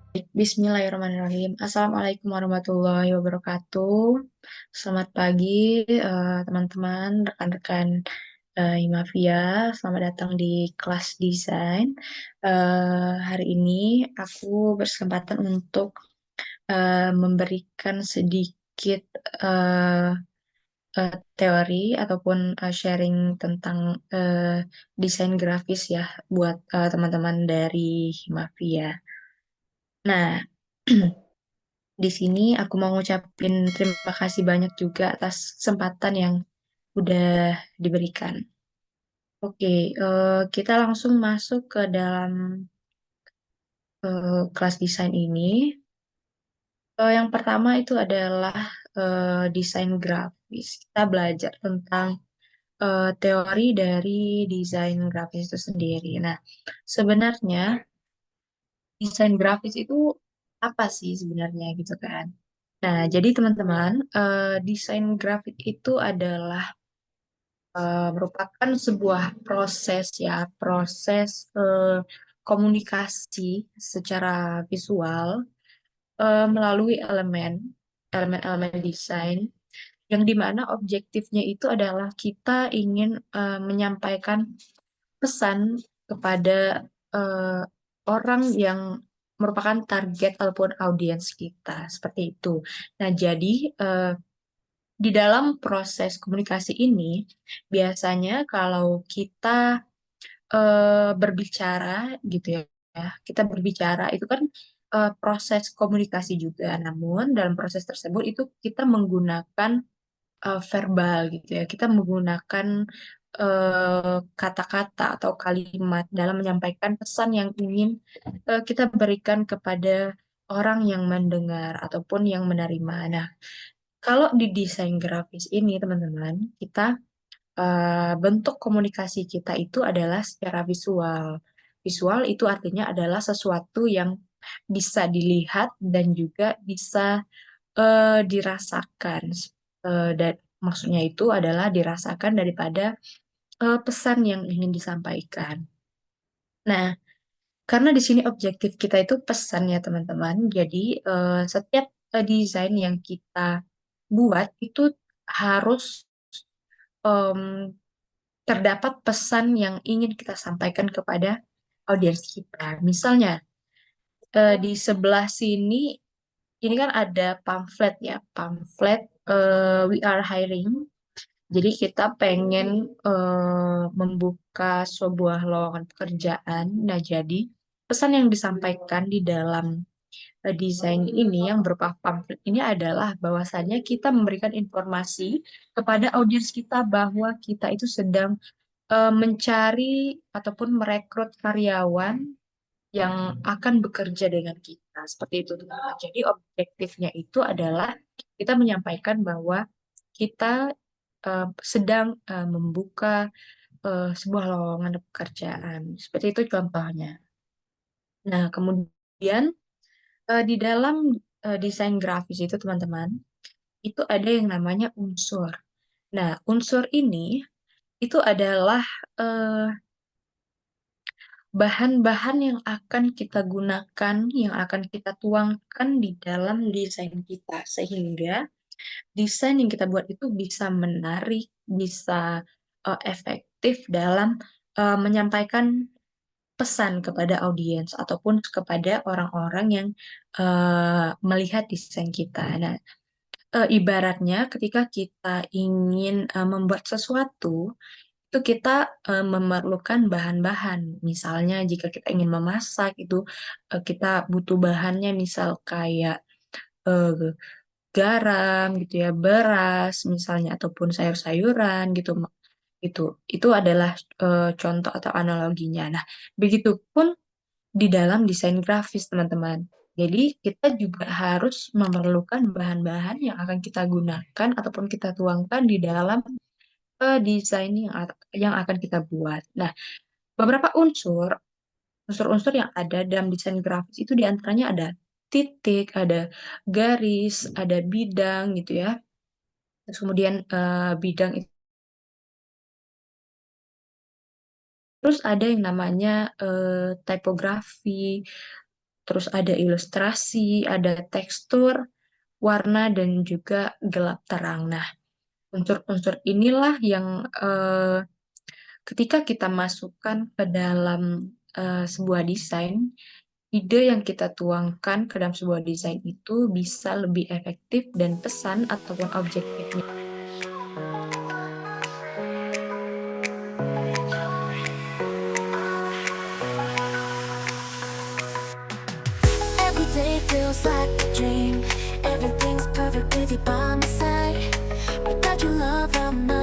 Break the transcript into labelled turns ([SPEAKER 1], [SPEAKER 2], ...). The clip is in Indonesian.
[SPEAKER 1] Bismillahirrahmanirrahim. Assalamualaikum warahmatullahi wabarakatuh. Selamat pagi, teman-teman, rekan-rekan Himafia. Selamat datang di kelas desain. Hari ini aku berkesempatan untuk memberikan sedikit eh, teori ataupun sharing tentang desain grafis ya buat teman-teman dari Himafia. Nah, di sini aku mau ngucapin terima kasih banyak juga atas kesempatan yang udah diberikan. Oke, kita langsung masuk ke dalam kelas desain ini. Yang pertama itu adalah desain grafis. Kita belajar tentang teori dari desain grafis itu sendiri. Nah, sebenarnya desain grafis itu apa sih sebenarnya gitu kan? Nah, jadi teman-teman, desain grafik itu adalah merupakan sebuah proses ya, proses komunikasi secara visual melalui elemen-elemen desain yang dimana objektifnya itu adalah kita ingin menyampaikan pesan kepada eh, orang yang merupakan target ataupun audiens kita seperti itu. Nah, jadi eh, di dalam proses komunikasi ini, biasanya kalau kita berbicara gitu ya, kita berbicara itu kan proses komunikasi juga. Namun dalam proses tersebut itu kita menggunakan verbal gitu ya. Kita menggunakan kata-kata atau kalimat dalam menyampaikan pesan yang ingin kita berikan kepada orang yang mendengar ataupun yang menerima. Nah, kalau di desain grafis ini, teman-teman, kita bentuk komunikasi kita itu adalah secara visual. Visual itu artinya adalah sesuatu yang bisa dilihat dan juga bisa dirasakan. Dan maksudnya itu adalah dirasakan daripada pesan yang ingin disampaikan. Nah, karena di sini objektif kita itu pesan ya teman-teman. Jadi setiap desain yang kita buat itu harus em, terdapat pesan yang ingin kita sampaikan kepada audiens kita. Misalnya di sebelah sini ini kan ada pamflet ya, pamflet We Are Hiring. Jadi kita pengen membuka sebuah lowongan pekerjaan. Nah, jadi pesan yang disampaikan di dalam desain ini yang berupa pamflet ini adalah bahwasannya kita memberikan informasi kepada audiens kita bahwa kita itu sedang mencari ataupun merekrut karyawan yang akan bekerja dengan kita. Seperti itu, teman-teman. Jadi objektifnya itu adalah kita menyampaikan bahwa kita sedang membuka sebuah lowongan pekerjaan. Seperti itu contohnya. Nah, kemudian di dalam desain grafis itu, teman-teman, itu ada yang namanya unsur. Nah, unsur ini itu adalah eh, bahan-bahan yang akan kita gunakan, yang akan kita tuangkan di dalam desain kita, sehingga desain yang kita buat itu bisa menarik, bisa efektif dalam menyampaikan pesan kepada audiens ataupun kepada orang-orang yang melihat desain kita. Nah, ibaratnya ketika kita ingin membuat sesuatu, itu kita memerlukan bahan-bahan. Misalnya jika kita ingin memasak itu kita butuh bahannya misal kayak eh, garam gitu ya, beras misalnya ataupun sayur-sayuran gitu. Itu itu adalah contoh atau analoginya. Nah, begitupun di dalam desain grafis, teman-teman. Jadi kita juga harus memerlukan bahan-bahan yang akan kita gunakan ataupun kita tuangkan di dalam desain yang akan kita buat. Nah, beberapa unsur-unsur yang ada dalam desain grafis itu diantaranya ada titik, ada garis, ada bidang gitu ya. Terus kemudian bidang itu terus ada yang namanya tipografi, terus ada ilustrasi, ada tekstur, warna, dan juga gelap terang. Nah, unsur-unsur inilah yang ketika kita masukkan ke dalam sebuah desain, ide yang kita tuangkan ke dalam sebuah desain itu bisa lebih efektif dan pesan ataupun objektifnya.
[SPEAKER 2] Every day feels like a dream. Everything's perfect with you by my side. Without your love, I'm not